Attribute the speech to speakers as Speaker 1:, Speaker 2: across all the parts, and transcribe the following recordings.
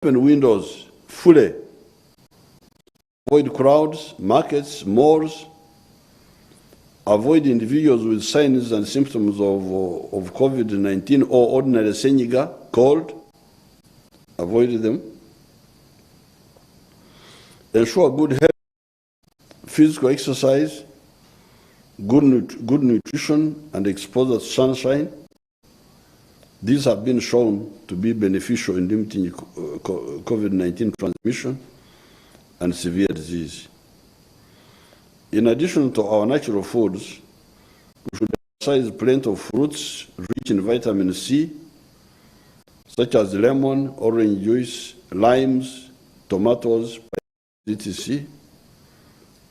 Speaker 1: open windows fully. Avoid crowds, markets, malls. Avoid individuals with signs and symptoms of COVID-19 or ordinary senyiga, cold. Avoid them. Ensure good health, physical exercise, good nutrition, and exposure to sunshine. These have been shown to be beneficial in limiting COVID-19 transmission and severe disease. In addition to our natural foods, we should emphasize plenty of fruits rich in vitamin C, such as lemon, orange juice, limes, tomatoes, etc.,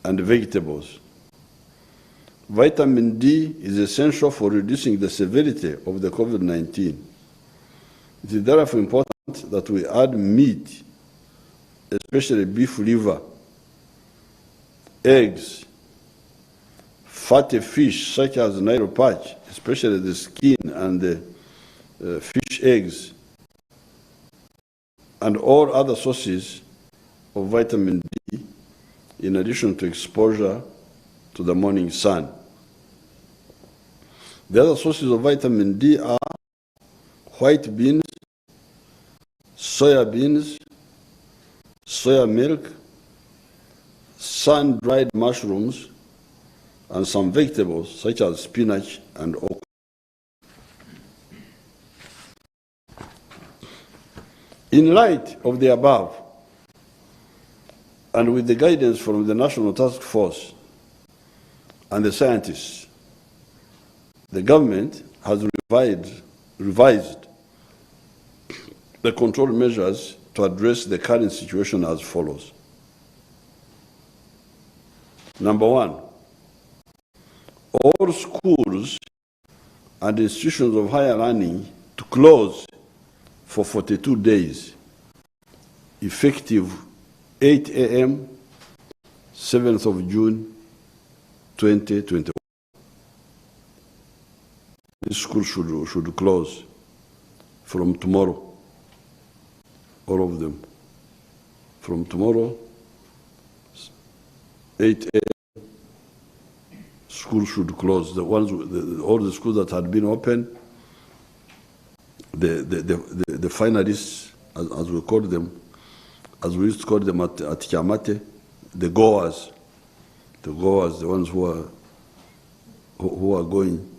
Speaker 1: and vegetables. Vitamin D is essential for reducing the severity of the COVID-19. It is therefore important that we add meat, especially beef liver, eggs, fatty fish such as Nile perch, especially the skin and the fish eggs, and all other sources of vitamin D, in addition to exposure to the morning sun. The other sources of vitamin D are white beans, soya beans, soya milk, sun-dried mushrooms, and some vegetables such as spinach and okra. In light of the above, and with the guidance from the National Task Force and the scientists, the government has revised the control measures to address the current situation as follows. Number one, all schools and institutions of higher learning to close for 42 days, effective 8 a.m., 7th of June, 2021. This school should close from tomorrow, all of them. From tomorrow, 8 a.m., school should close. The ones, all the schools that had been open, the finalists, as we call them, as we used to call them at Kiamate, the goers, the ones who are going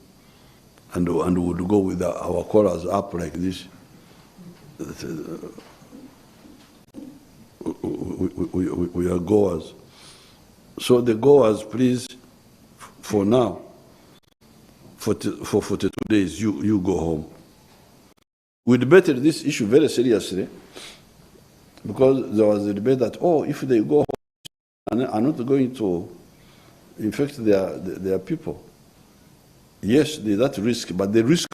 Speaker 1: and would go with our collars up like this. We are goers. So the goers, please, for now, for 42 days, you go home. We debated this issue very seriously because there was a debate that, oh, if they go home, are not going to infect their people. Yes, there's that risk, but the risk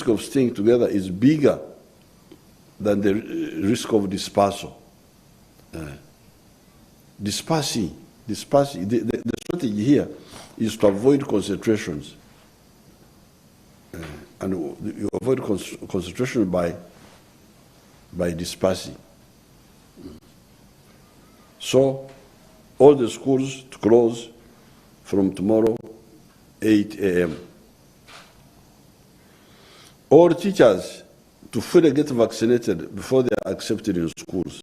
Speaker 1: of staying together is bigger than the risk of dispersal. Dispersing. The strategy here is to avoid concentrations. And you avoid concentration by dispersing. So, all the schools to close from tomorrow, 8 a.m. All teachers to fully get vaccinated before they are accepted in schools.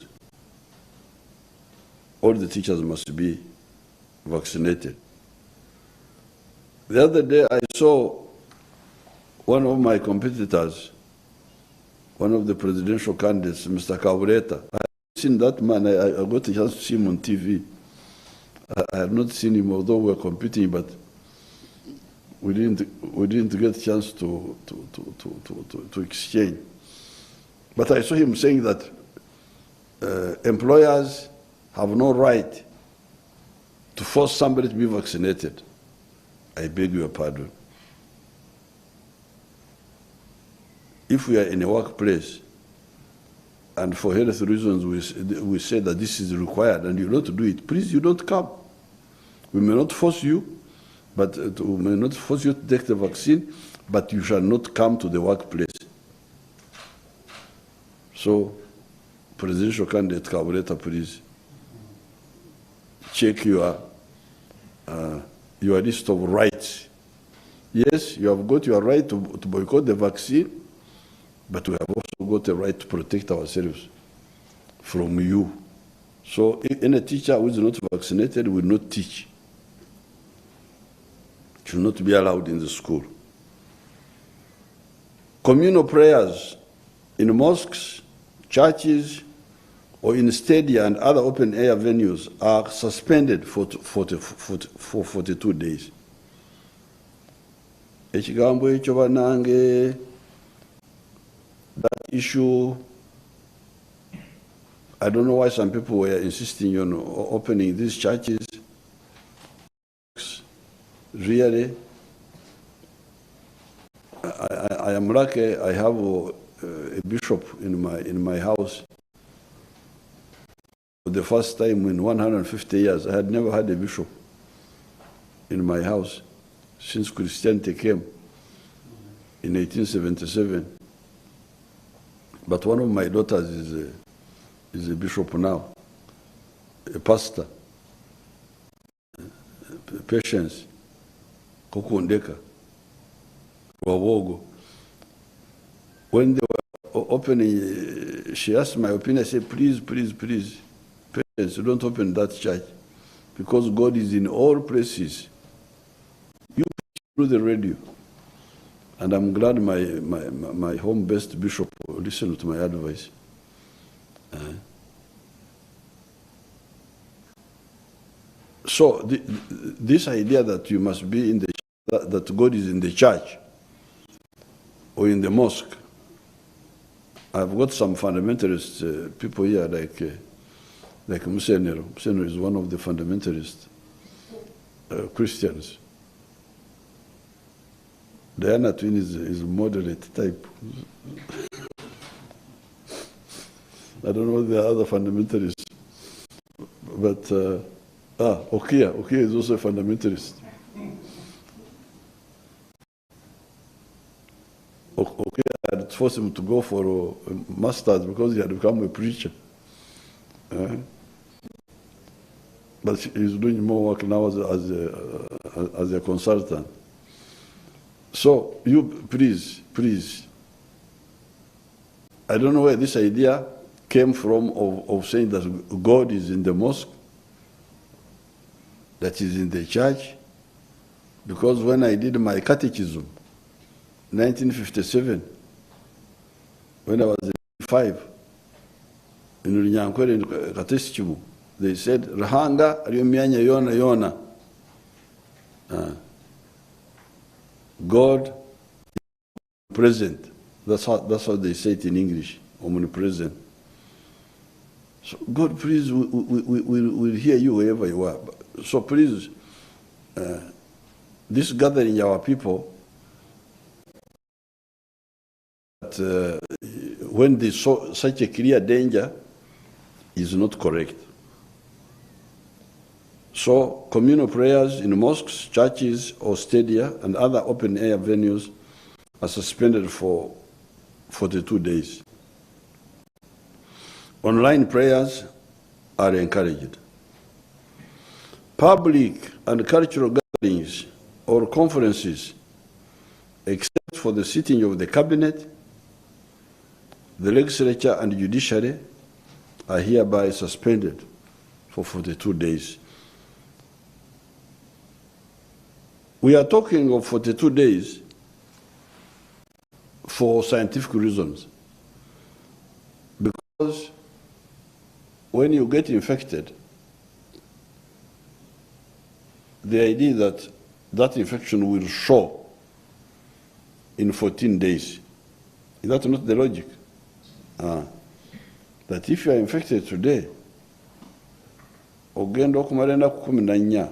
Speaker 1: All the teachers must be vaccinated. The other day I saw one of my competitors, one of the presidential candidates, Mr. Kabureta. I have seen that man. I got a chance to see him on TV. I have not seen him, although we were competing, but we didn't get a chance to exchange. But I saw him saying that employers have no right to force somebody to be vaccinated. I beg your pardon. If we are in a workplace and for health reasons we say that this is required and you don't do it, please, you don't come. We may not force you, but we may not force you to take the vaccine, but you shall not come to the workplace. So, presidential candidate Kabureta, please check your list of rights. Yes, you have got your right to boycott the vaccine, but we have also got a right to protect ourselves from you. So any teacher who is not vaccinated will not teach. It should not be allowed in the school. Communal prayers in mosques, churches, or in stadia and other open-air venues are suspended for 42 days. Ekigambo ekyo banange, that issue, I don't know why some people were insisting on opening these churches. Really, I am lucky. I have a bishop in my house. For the first time in 150 years, I had never had a bishop in my house since Christianity came in 1877. But one of my daughters is a bishop now, a pastor. Patience, Kokondeka, Wawogo. When they were opening, she asked my opinion. I said, please, Patience, don't open that church, because God is in all places. You preach through the radio. And I'm glad my home-based bishop listened to my advice. So this idea that you must be in that God is in the church or in the mosque, I've got some fundamentalist people here like Museveni. Museveni is one of the fundamentalist Christians. Diana Twin is a moderate type. I don't know the other fundamentalists, but Okia is also a fundamentalist. Okia had forced him to go for a master's because he had become a preacher. But he's doing more work now as a consultant. So you, please, I don't know where this idea came from of saying that God is in the mosque, that is in the church, because when I did my catechism, 1957, when I was 5, in Runyankwere Catechism, they said, Rahanga Ryumyanya Yona. God present. That's how they say it in English, omnipresent. So God, please, we'll hear you wherever you are. So please, this gathering our people, that when they saw such a clear danger, is not correct. So communal prayers in mosques, churches, or stadia and other open-air venues are suspended for 42 days. Online prayers are encouraged. Public and cultural gatherings or conferences, except for the sitting of the cabinet, the legislature and judiciary, are hereby suspended for 42 days. We are talking of 42 days for scientific reasons. Because when you get infected, the idea that that infection will show in 14 days, is that not the logic? That if you are infected today, ogenda okumala ennaku 14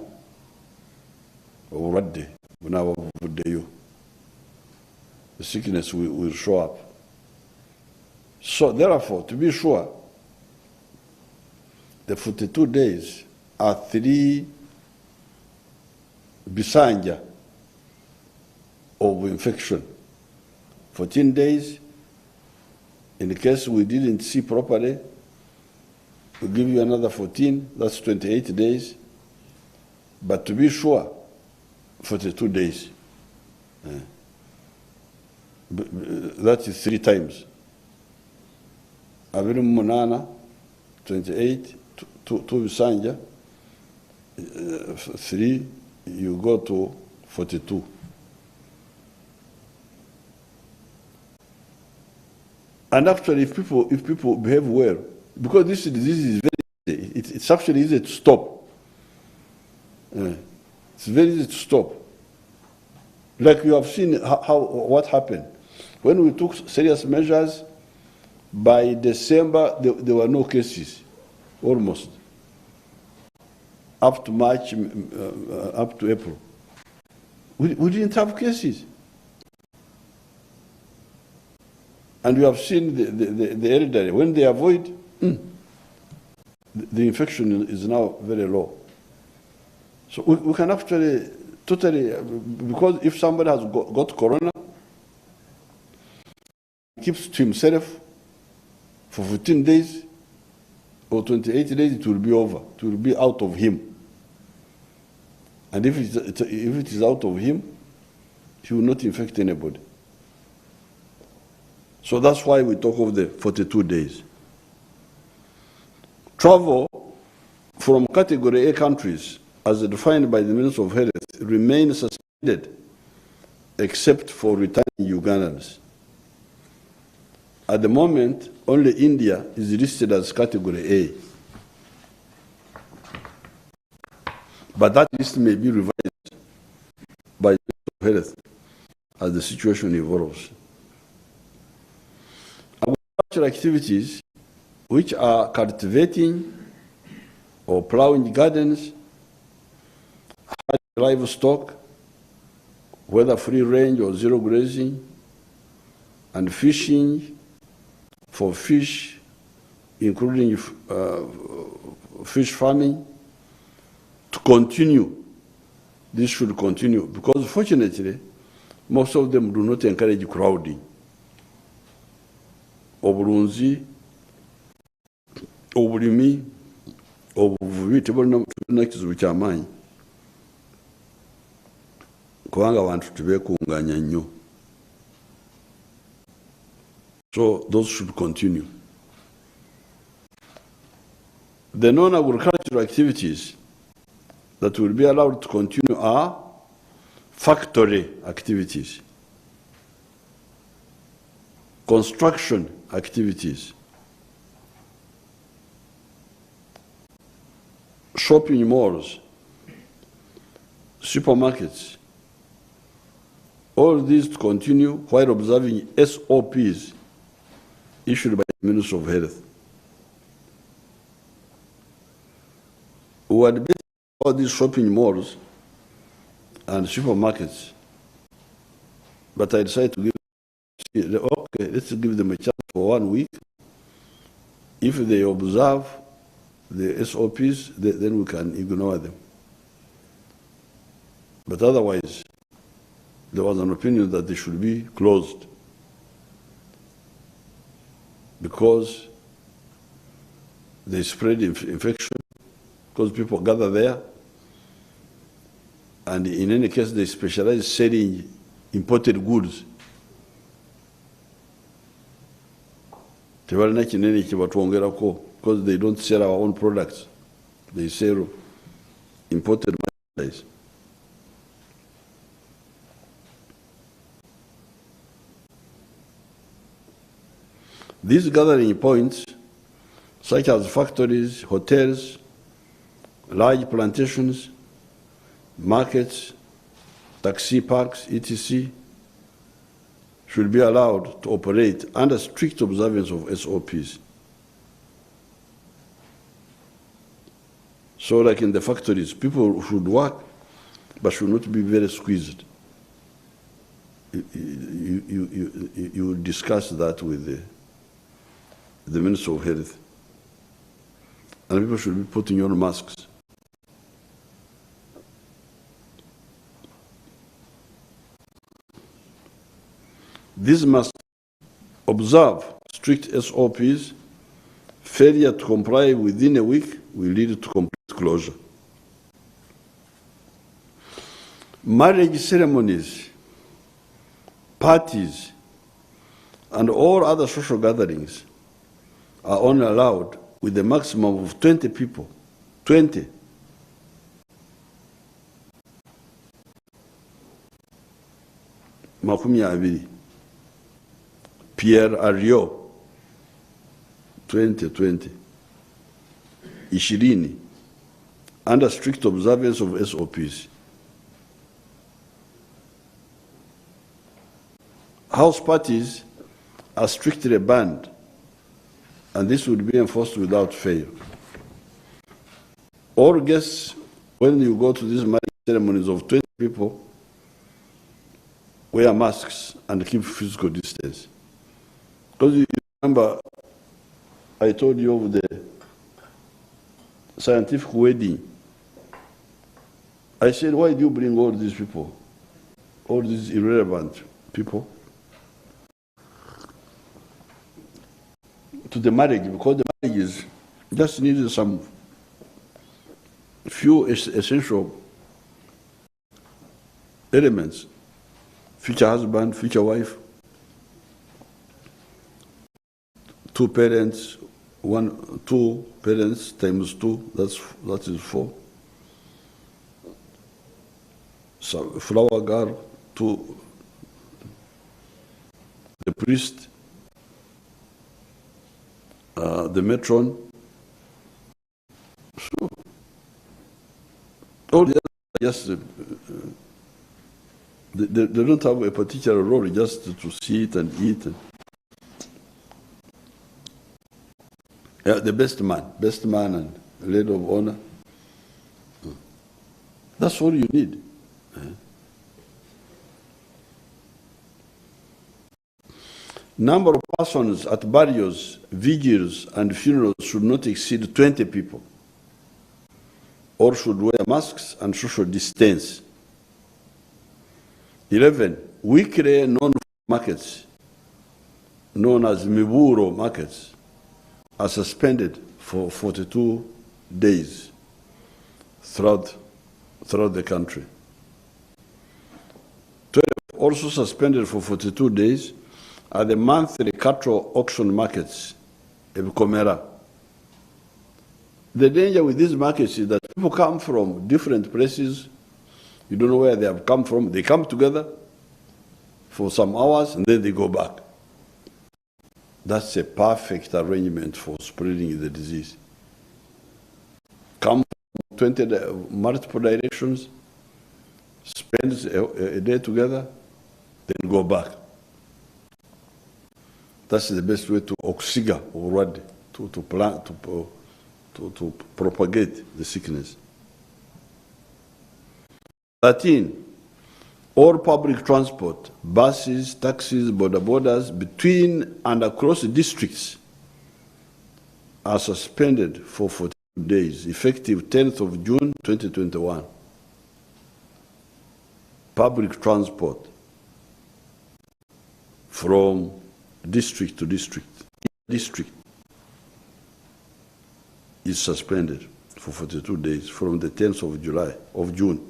Speaker 1: obulwadde bunaaba buvuddeyo, the sickness will show up. So therefore, to be sure, the 42 days are 3 bisanja of infection. 14 days In case we didn't see properly, we'll give you another 14, that's 28 days. But to be sure, 42 days. That is 3 times. Abiri Munana, 28, 2 Bisanja, 3, you go to 42. And actually, if people behave well, because this disease is very easy, it's actually easy to stop. It's very easy to stop. Like you have seen what happened. When we took serious measures, by December, there were no cases, almost. Up to March, up to April. We didn't have cases. And we have seen the elderly, when they avoid, the infection is now very low. So we can actually totally, because if somebody has got corona, keeps to himself for 14 days or 28 days, it will be over. It will be out of him. And if it is out of him, he will not infect anybody. So that's why we talk of the 42 days. Travel from Category A countries, as defined by the Minister of Health, remains suspended except for returning Ugandans. At the moment, only India is listed as Category A. But that list may be revised by the Minister of Health as the situation evolves. Agricultural activities, which are cultivating or plowing gardens, livestock, whether free range or zero grazing, and fishing for fish, including fish farming, to continue. This should continue because fortunately, most of them do not encourage crowding. Obulunzi, obulimi, obuvubi tebulina kizibu ky'amaanyi kubanga abantu tebeekunganya nnyo. So those should continue. The non-agricultural activities that will be allowed to continue are factory activities, construction activities, shopping malls, supermarkets, all these to continue while observing SOPs issued by the Minister of Health. We had debated all these shopping malls and supermarkets, but I decided to okay, let's give them a chance for 1 week. If they observe the SOPs, then we can ignore them. But otherwise, there was an opinion that they should be closed because they spread infection, because people gather there, and in any case, they specialize selling imported goods. Because they don't sell our own products. They sell imported merchandise. These gathering points, such as factories, hotels, large plantations, markets, taxi parks, etc., should be allowed to operate under strict observance of SOPs. So like in the factories, people should work, but should not be very squeezed. You will discuss that with the Minister of Health. And people should be putting on masks. These must observe strict SOPs, failure to comply within a week will lead to complete closure. Marriage ceremonies, parties, and all other social gatherings are only allowed with a maximum of 20 people. 20. Makumi abiri. Pierre Ario. 20. Ishirini. Under strict observance of SOPs. House parties are strictly banned, and this would be enforced without fail. All guests, when you go to these marriage ceremonies of 20 people, wear masks and keep physical distance. Because you remember, I told you of the scientific wedding. I said, why do you bring all these people, all these irrelevant people, to the marriage? Because the marriage just needed some few essential elements: future husband, future wife, 2 parents, 2 parents times 2, that is 4. So flower girl, to the priest, the matron. So all the others just they don't have a particular role, just to sit and eat. Yeah, the best man and lady of honor. That's all you need. Number of persons at burials, vigils, and funerals should not exceed 20 people, or should wear masks and social distance. 11, weekly non-markets, known as Miburo markets, are suspended for 42 days throughout the country. 12, also suspended for 42 days are the monthly cattle auction markets, Ebukomera. The danger with these markets is that people come from different places. You don't know where they have come from. They come together for some hours and then they go back. That's a perfect arrangement for spreading the disease. Come from 20 multiple directions, spend a day together, then go back. That's the best way to oxiga or what to propagate the sickness. 13, all public transport, buses, taxis, border borders between and across districts are suspended for 42 days, effective 10th of June 2021. Public transport from district to district is suspended for 42 days from the 10th of June.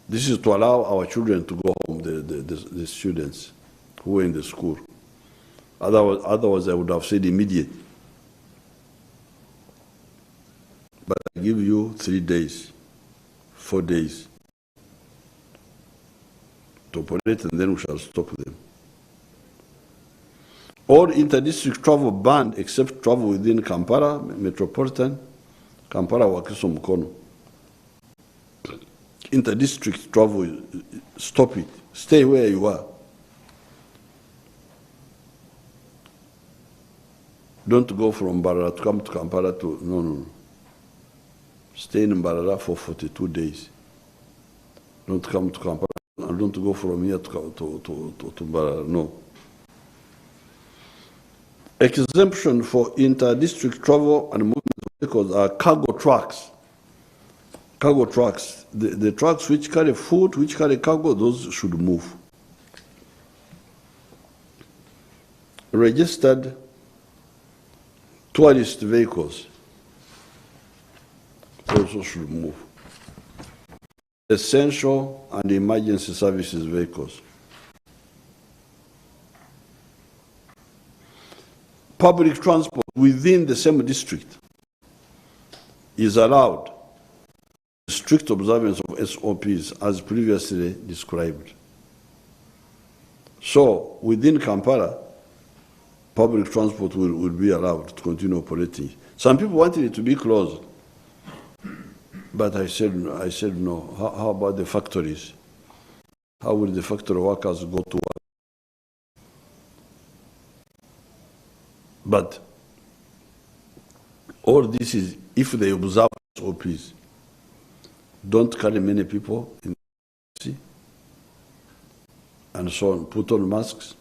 Speaker 1: This is to allow our children to go home, the students who are in the school. Otherwise, I would have said immediate. But I give you 3 days, 4 days to operate, and then we shall stop them. All inter-district travel banned except travel within Kampala, metropolitan, Kampala, Wakiso, Mukono. Inter-district travel, stop it. Stay where you are. Don't go from Mbarara to come to Kampala to, no. Stay in Mbarara for 42 days. Don't come to Kampala, and don't go from here to Mbarara, no. Exemption for inter-district travel and movement of vehicles are cargo trucks. Cargo trucks, the trucks which carry food, which carry cargo, those should move. registered tourist vehicles also should move. Essential and emergency services vehicles. Public transport within the same district is allowed strict observance of SOPs as previously described. So within Kampala, public transport will be allowed to continue operating. Some people wanted it to be closed, but I said no. How about the factories? How will the factory workers go to work? But all this is if they observe SOPs. Don't carry many people in the sea, and so on. Put on masks,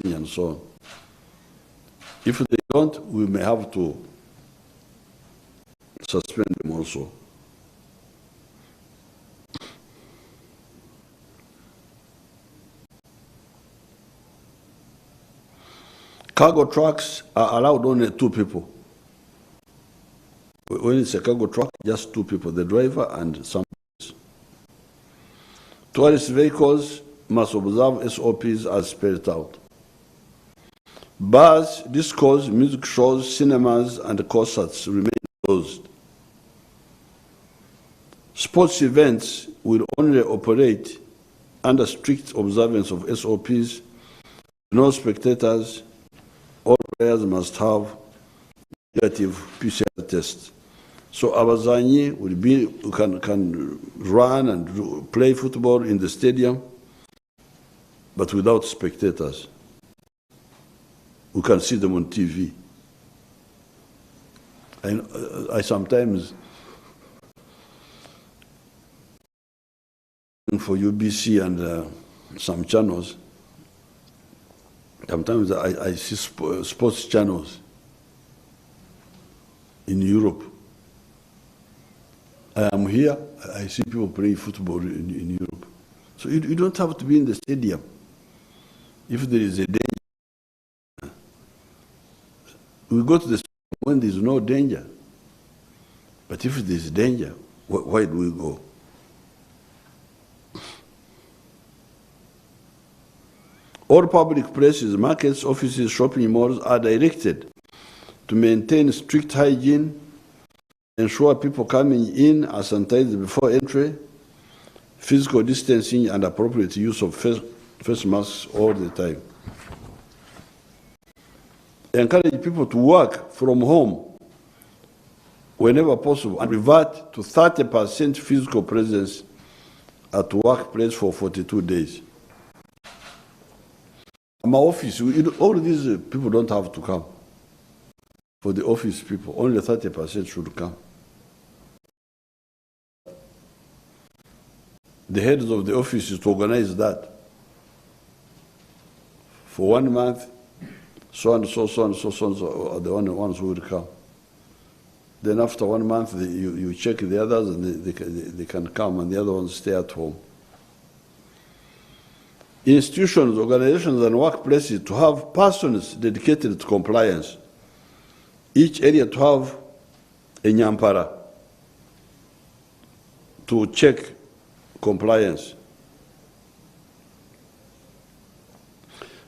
Speaker 1: and so on. If they don't, we may have to suspend them also. Cargo trucks are allowed only 2 people. When it's a cargo truck, just 2 people, the driver and some. Tourist vehicles must observe SOPs as spelled out. Bars, discos, music shows, cinemas, and concerts remain closed. Sports events will only operate under strict observance of SOPs. No spectators. All players must have negative PCR tests. So Abazanyi will be can run and play football in the stadium, but without spectators. We can see them on TV. I sometimes for UBC and some channels. Sometimes I see sports channels in Europe. I am here, I see people playing football in Europe. So you don't have to be in the stadium. If there is a danger, we go to the stadium when there is no danger. But if there is danger, why do we go? All public places, markets, offices, shopping malls are directed to maintain strict hygiene, ensure people coming in are sanitized before entry, physical distancing, and appropriate use of face masks all the time. Encourage people to work from home whenever possible and revert to 30% physical presence at workplace for 42 days. My office, all these people don't have to come. For the office people, only 30% should come. The heads of the offices to organize that. For 1 month, so and so are the only ones who will come. Then after 1 month, you check the others and they can come and the other ones stay at home. Institutions, organizations, and workplaces to have persons dedicated to compliance. Each area to have a nyampara to check compliance.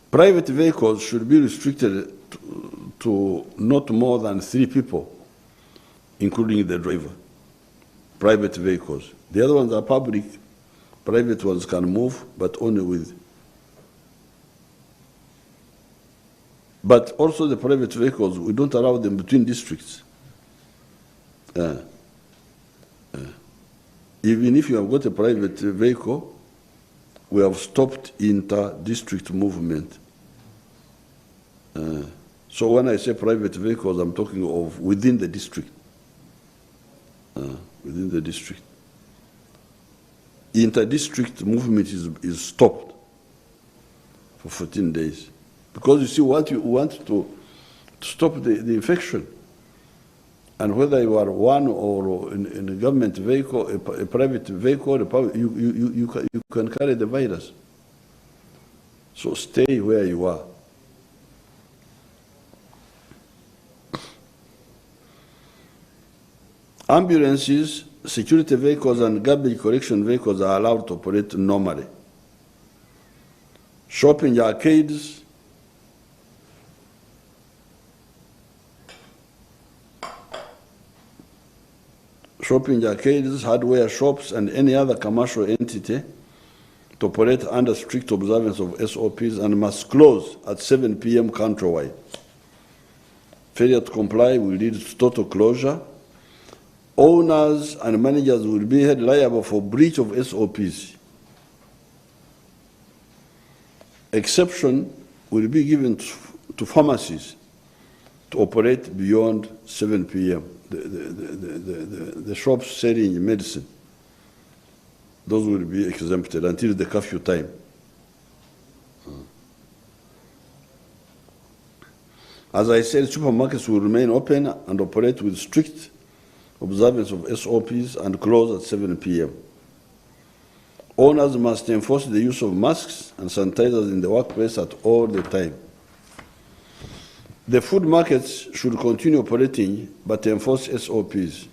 Speaker 1: Private vehicles should be restricted to not more than 3 people, including the driver. Private vehicles. The other ones are public. Private ones can move, but only with. But also the private vehicles, we don't allow them between districts. Even if you have got a private vehicle, we have stopped inter-district movement. So when I say private vehicles, I'm talking of within the district. Within the district. Inter-district movement is stopped for 14 days. Because you see, what you want to stop the infection. And whether you are one or in a government vehicle, a private vehicle, you can carry the virus. So stay where you are. Ambulances, security vehicles, and garbage collection vehicles are allowed to operate normally. Shopping arcades, hardware shops, and any other commercial entity to operate under strict observance of SOPs and must close at 7 p.m. countrywide. Failure to comply will lead to total closure. Owners and managers will be held liable for breach of SOPs. Exception will be given to pharmacies to operate beyond 7 p.m. The shops selling medicine, those will be exempted until the curfew time. As I said, supermarkets will remain open and operate with strict observance of SOPs and close at 7 p.m. Owners must enforce the use of masks and sanitizers in the workplace at all the time. The food markets should continue operating but enforce SOPs.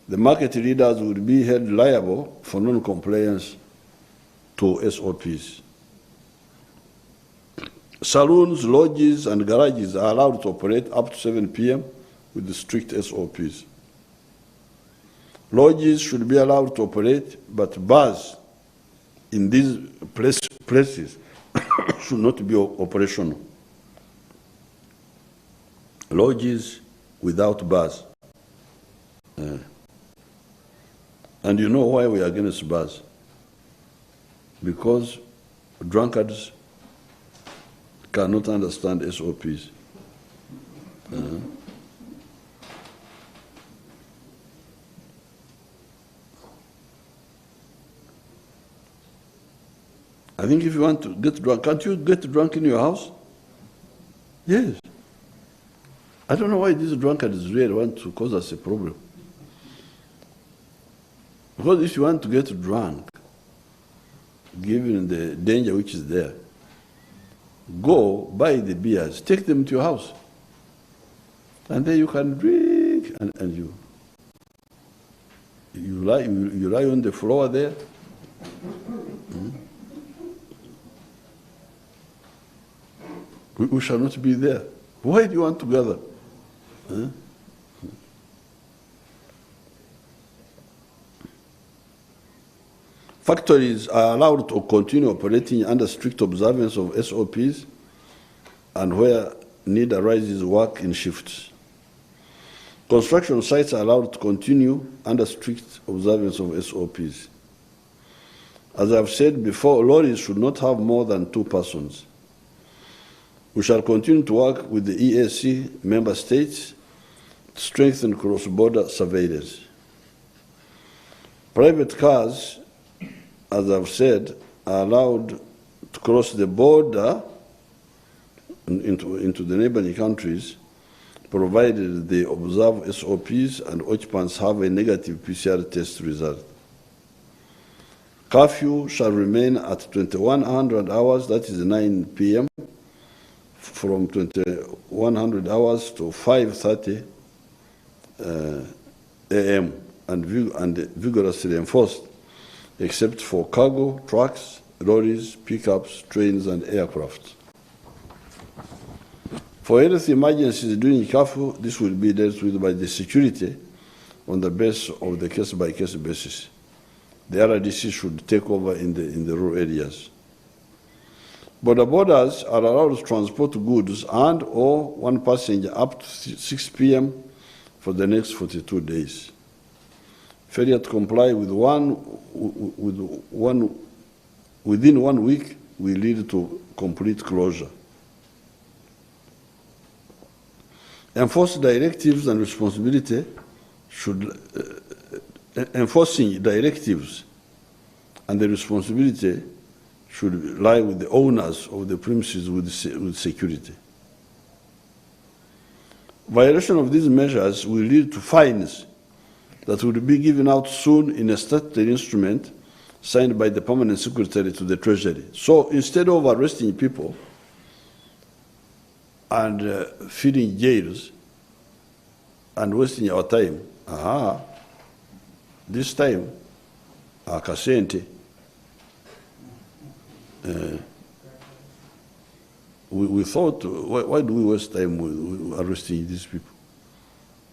Speaker 1: The market leaders will be held liable for non-compliance to SOPs. Saloons, lodges, and garages are allowed to operate up to 7 p.m. with the strict SOPs. Lodges should be allowed to operate, but bars in these places should not be operational. Lodges without bars. And you know why we are against bars? Because drunkards cannot understand SOPs. I think if you want to get drunk, can't you get drunk in your house? Yes. I don't know why these drunkards really want to cause us a problem. Because if you want to get drunk, given the danger which is there, go buy the beers, take them to your house. And then you can drink, and you lie on the floor there. We shall not be there. Why do you want to gather? Factories are allowed to continue operating under strict observance of SOPs and where need arises, work in shifts. Construction sites are allowed to continue under strict observance of SOPs. As I've said before, lorries should not have more than 2 persons. We shall continue to work with the EAC member states to strengthen cross-border surveillance. Private cars, as I've said, are allowed to cross the border into the neighboring countries, provided they observe SOPs and occupants have a negative PCR test result. Curfew shall remain at 2100 hours, that is 9 p.m., from 2100 hours to 5:30 a.m. and vigorously enforced, except for cargo, trucks, lorries, pickups, trains, and aircraft. For health emergencies during curfew, this will be dealt with by the security on the basis of the case-by-case basis. The RDC should take over in the rural areas. Border borders are allowed to transport goods and or one passenger up to 6 p.m. for the next 42 days. Failure to comply within 1 week will lead to complete closure. Enforcing directives and responsibility enforcing directives and the responsibility should lie with the owners of the premises with security. Violation of these measures will lead to fines that will be given out soon in a statutory instrument signed by the permanent secretary to the Treasury. So instead of arresting people and filling jails and wasting our time, this time, Kasente, we thought, why do we waste time with arresting these people?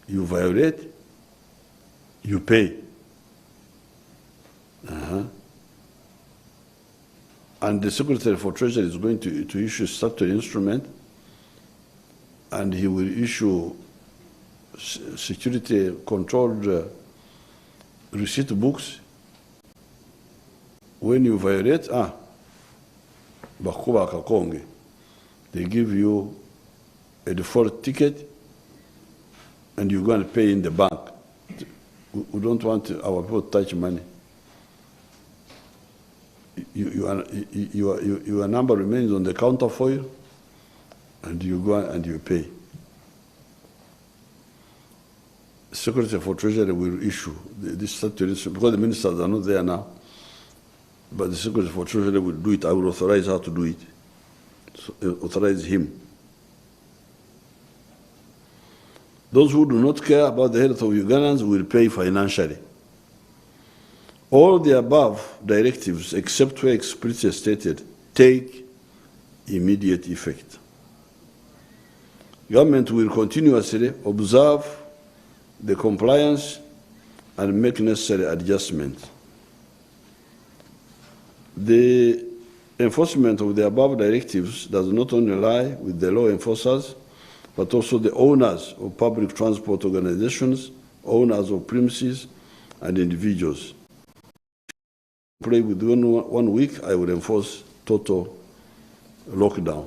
Speaker 1: You violate, you pay. And the Secretary for Treasury is going to issue a statutory instrument, and he will issue security-controlled receipt books. When you violate, bakuba kakonge. They give you a default ticket, and you're going to pay in the bank. We don't want our people to touch money. Your number remains on the counter for you, and you go and you pay. Secretary for Treasury will issue this statutory, because the ministers are not there now, but the Secretary for Treasury will do it. I will authorize her to do it. So, authorize him. Those who do not care about the health of Ugandans will pay financially. All the above directives, except where explicitly stated, take immediate effect. Government will continuously observe the compliance and make necessary adjustments. The enforcement of the above directives does not only lie with the law enforcers, but also the owners of public transport organizations, owners of premises, and individuals. Within 1 week, I will enforce total lockdown.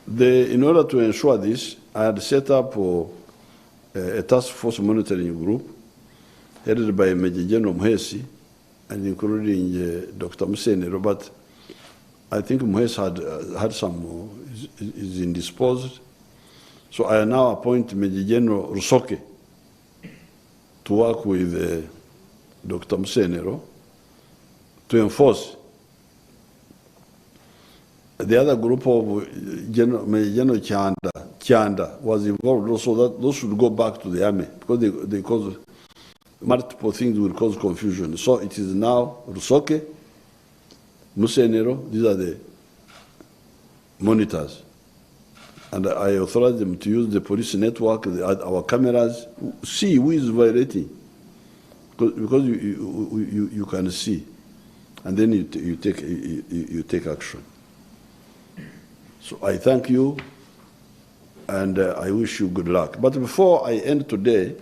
Speaker 1: In order to ensure this, I had set up a task force monitoring group headed by Major General Museveni and including Dr. Museveni. But I think Museveni had some, is indisposed. So I now appoint Major General Rusoke to work with Dr. Museveni to enforce. The other group of Major General Chanda was involved also, that those should go back to the army because they cause multiple things will cause confusion. So it is now Rusoke, Museveni, these are the monitors. And I authorize them to use the police network, our cameras, see who is violating. Because you can see, and then you take action. So I thank you, and I wish you good luck. But before I end today,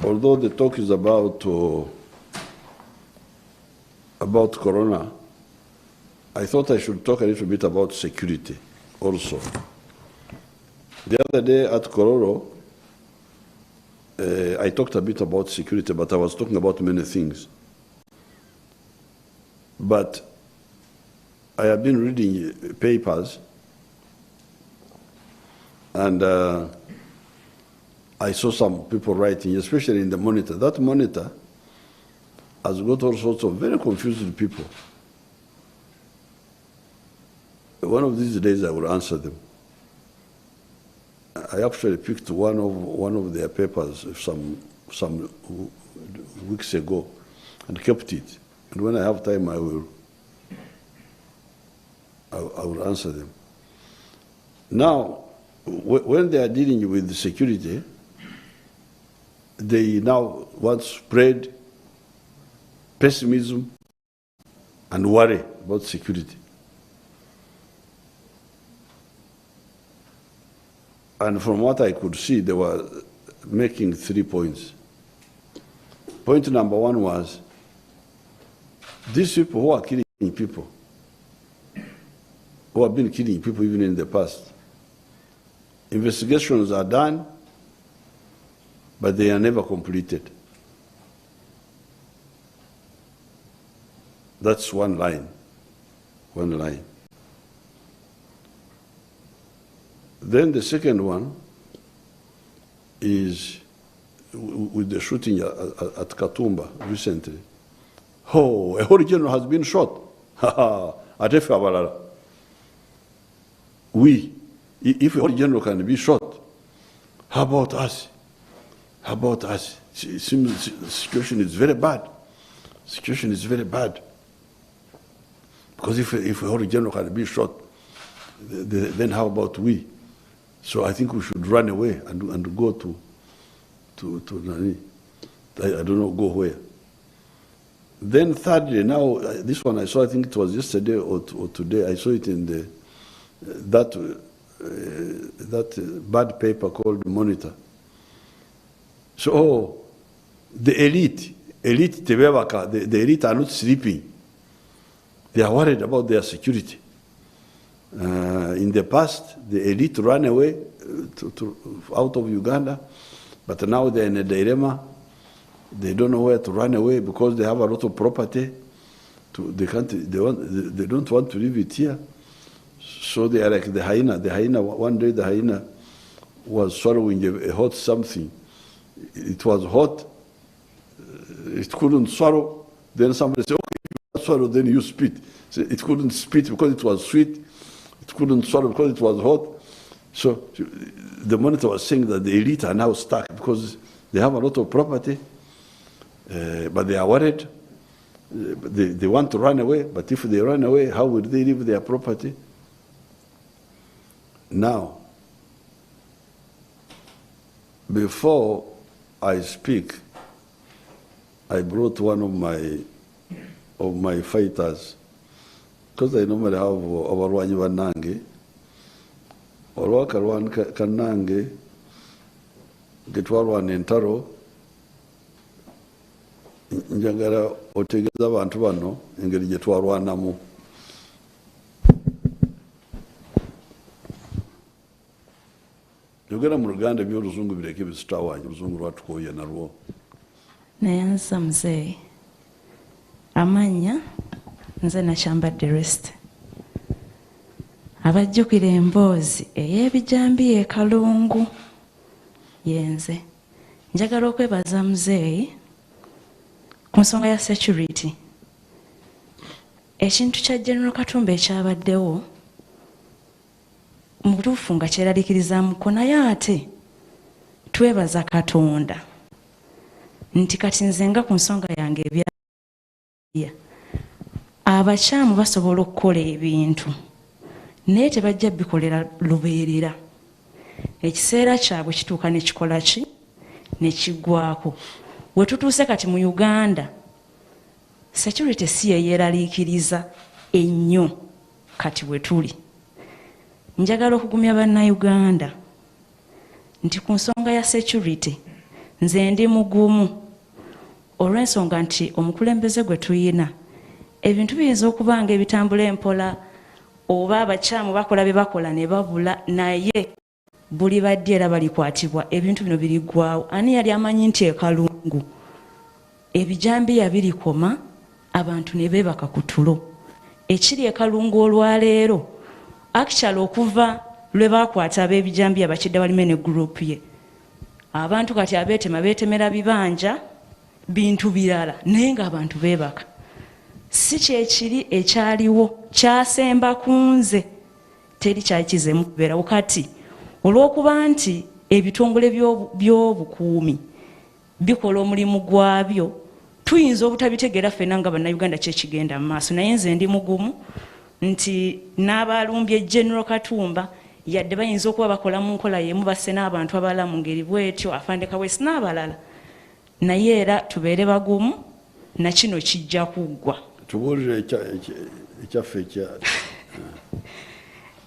Speaker 1: although the talk is about Corona, I thought I should talk a little bit about security also. The other day at Kororo, I talked a bit about security, but I was talking about many things. But I have been reading papers, and I saw some people writing, especially in the Monitor. That Monitor has got all sorts of very confused people. One of these days I will answer them. I actually picked one of their papers some weeks ago and kept it. And when I have time, I will answer them. Now, when they are dealing with security, they now want to spread pessimism and worry about security. And from what I could see, they were making 3 points. Point number one was, these people who are killing people, who have been killing people even in the past, investigations are done, but they are never completed. That's one line. Then the second one is with the shooting at Katumba recently. Oh, a whole general has been shot. At Efabalala. If a whole general can be shot, how about us? How about us? It seems the situation is very bad. The situation is very bad. Because if a whole general can be shot, then how about we? So I think we should run away and go to Nani. I don't know, go where. Then thirdly, now this one I saw, I think it was yesterday or today, I saw it in that bad paper called Monitor. So the elite, the elite are not sleeping. They are worried about their security. In the past, the elite ran away out of Uganda, but now they're in a dilemma. They don't know where to run away because they have a lot of property. They don't want to leave it here. So they are like the hyena. The hyena, one day the hyena was swallowing a hot something. It was hot. It couldn't swallow. Then somebody said, okay, if you swallow, then you spit. So it couldn't spit because it was sweet. It couldn't swallow because it was hot. So the Monitor was saying that the elite are now stuck because they have a lot of property. But they are worried. They want to run away, but if they run away, how will they leave their property? Now, before I speak, I brought one of my fighters, because I normally have abarwanyi banange, olwakarwan kanange getwarwana entaro. Njagala otegeeza abantu bano engeri gye twarwanamu. Yogera mu Luganda by'oluzungu bireke bizitawaanya, oluzungu lwatukooya nalwo.
Speaker 2: Naye nsa muzeeyi, amannya nze Nakyambadde Rest, abajjukira emboozi ey'ebijambiya e Kalungu yenze. Njagala okwebaza muzeeyi ku nsonga ya security. Ekintu kya General Katumba ekyabaddewo mu butuufu nga kyeraliikirizamuko, naye ate twebaza Katonda nti kati nze nga ku nsonga yange ebya abakyamu basobola okukola ebintu naye tebajja bikolera lubeerera. Ekiseera kyabwe kituuka ne kikola ki ne kiggwako. We tutuuse kati mu Uganda, security si yeeraliikiriza ennyo kati we tuli. Njagala okugumya bannayuganda nti ku nsonga ya security nze ndi mugumu, olw'ensonga nti omukulembeze gwe tuyina ebintu biyinza okuba nga ebitambula empola oba abakyamu bakola bye bakola ne babula, naye buli badde era balikwatibwa ebintu bino biriggwawo. Ani yali amanyi nti e Kalungu ebijambiya birikoma abantu ne beebaka ku tulo? Ekiri e Kalungu olwaleero actually okuva lwe bakwata ab'ebijambiya bakidda balime ne group ye, abantu kati abeetema beetemera bibanja bintu birala naye ng'abantu beebaka. Si kyekiri ekyaliwo, kyasemba ku nze, teri kyakizemu kubeerawo. Kati olw'okuba nti ebitongole by'obukuumi bikola omulimu gwabyo, tuyinza obutabitegeera ffenna nga bannayuganda kyekigenda mu maaso. Naye nze ndi mugumu nti n'abalumbye General Katumba yadde bayinza okuba bakola mu nkola y'emu, basse n'abantu abalala mu ngeri bw'etyo, Afande Kaweesi n'abalala, naye era tubeere bagumu na kino kijja kuggwa.
Speaker 1: Tubuulire ekyaffe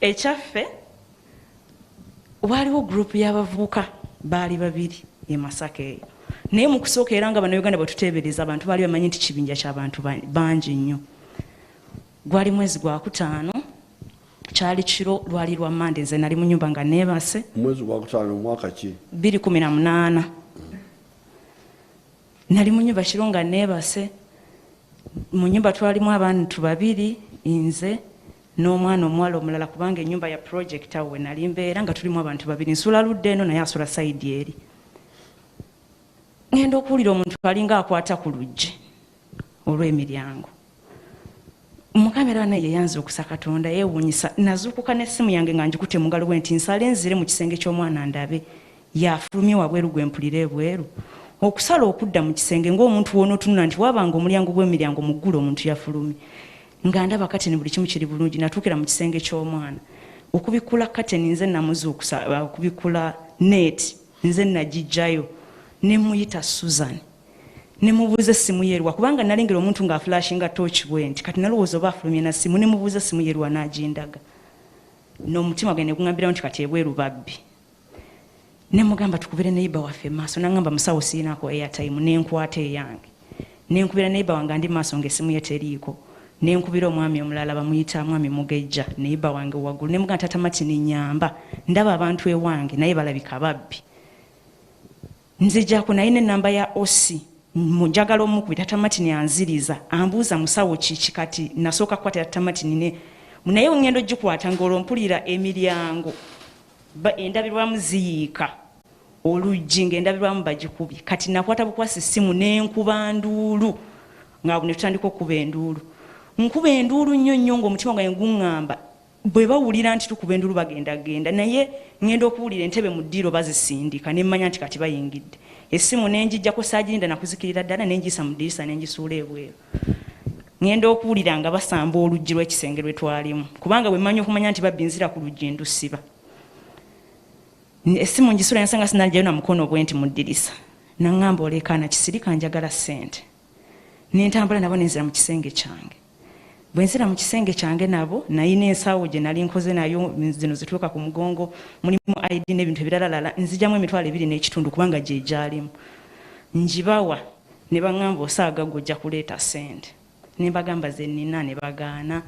Speaker 2: ekyaffe waaliwo gurupu y'abavubuka baali babiri e Masaka eyo, naye mu kusooka era nga bannayuganda bwe tuteebereza abantu baali bamanyi nti kibinja ky'abantu bangi nnyo. Gwali mwezi gwa Kutaano, kyali kiro, lwali lwa Mande, nze nali mu nnyumba nga neebase.
Speaker 1: Mwezi gwa Kutaano mwaka ki?
Speaker 2: 2018. Nali mu nnyumba kiro nga neebase. Mu nnyumba twalimu abantu babiri, nze n'omwana omuwala omulala, kubanga ennyumba ya project awo we nali mbeera nga tulimu abantu babiri. Nsula ludda eno naye asula sayidi eri. ngenda okuwulira omuntu alinga akwata ku luggi olw'emiryango. Mukamera naye yanze okusa Katonda yeewuunyisa. Nazuukuka n'essimu yange nga njikute mu ngalo nti nsale nzire mu kisenge ky'omwana ndabe yafulumye wabweru gwe mpulira ebweru. Okusala okudda mu kisenge ng'omuntu wona otunula nti wabanga omulyango gw'emiryango muggule omuntu yafulumye. Nga ndaba kateni buli kimu kiri bulungi. Natuukira mu kisenge ky'omwana okubikula kateni nze namuzuukusa okubikula neeti nze nagijjayo ne muyita Susan ne mubuuza essimu yerwa kubanga nalengera omuntu nga flashinga torch bwenti kati nalowooza oba afulumye na ssimu ne mubuuza essimu yerwa n'agindaga n'omutima gwe ne gungambirawo nti kati ebweru babbi. Ne mugamba tukubire neiba waffe maaso nangamba musawo siinako airtime nenkwata eyange nenkubira neiba wange ndi maaso ng'essimu ye teriiko nenkubira omwami omulala bamuyita mwami Mugejja neiba wange waggulu ne mugamba tata Mati ninyamba ndaba abantu ewange naye balabika babbi. Nzijjako naye n'ennamba ya Osi munjagala omukubita tata Mati anziriza ambuuza musawo kiki kati nasooka kukwata tata Mati naye ngendo gikwata ng'olompulira emiryango endabirwamu ziyiika oluggi ng'endabirwamu bagikubye kati nakwata bukwasi essimu n'enkuba nduulu nga ne tutandika okuba enduulu nkuba enduulu nnyo ng'omutima gwange guŋŋamba bwe bawulira nti tukuba enduulu bagenda naye ngenda okuwulira entebe mu ddiiro bazisindika ne mmanya nti kati bayingidde. Essimu n'enjijjako saagirinda nakuzikirira ddala n'enjisa mu ddirisa n'enjisuula ebweru. Ngenda okuwulira nga basamba oluggi lw'ekisenge lwe twalimu kubanga bwe mmanyi okumanya nti babbi nzira ku luggi ndusiba. Essimu njisula nsanga sinajjayo na mukono bwenti mu ddirisa naŋŋamba olekaana kisirika njagala ssente n'entambula nabo nenzira mu kisenge kyange. Bwe nzira mu kisenge kyange nabo nayina ensawo gye nali nkoze nayo zino zituuka ku mugongo mulimu ID n'ebintu ebirala nzijamu emitwalo 2.5 kubanga gye gyalimu njibawa ne baŋŋamba osaaga gojja kuleeta ssente ne bagamba ze nnina ne bagaana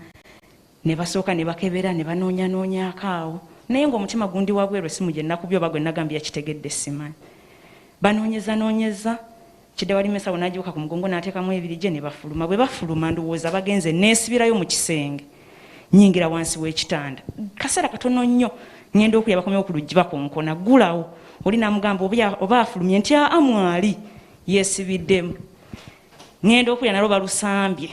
Speaker 2: ne basooka ne bakebera ne banoonyanoonya awo naye ng'omutima gundi wabweru essimu gye nakubye oba gwe nagambye yakitegedde simanyi. Banoonyeza Kidawali Mesawo n'agibuka ku mugongo n'ateekamu ebiri gye ne bafuluma. Bwe bafuluma ndowooza bagenze neesibirayo mu kisenge nyingira wansi w'ekitanda kaseera katono nnyo ngenda okulya bakomyewo ku luggi bakonkona gulawo oli n'amugamba oba afulumye nti amwali yeesibiddemu. Ngenda okulya nalo balusambye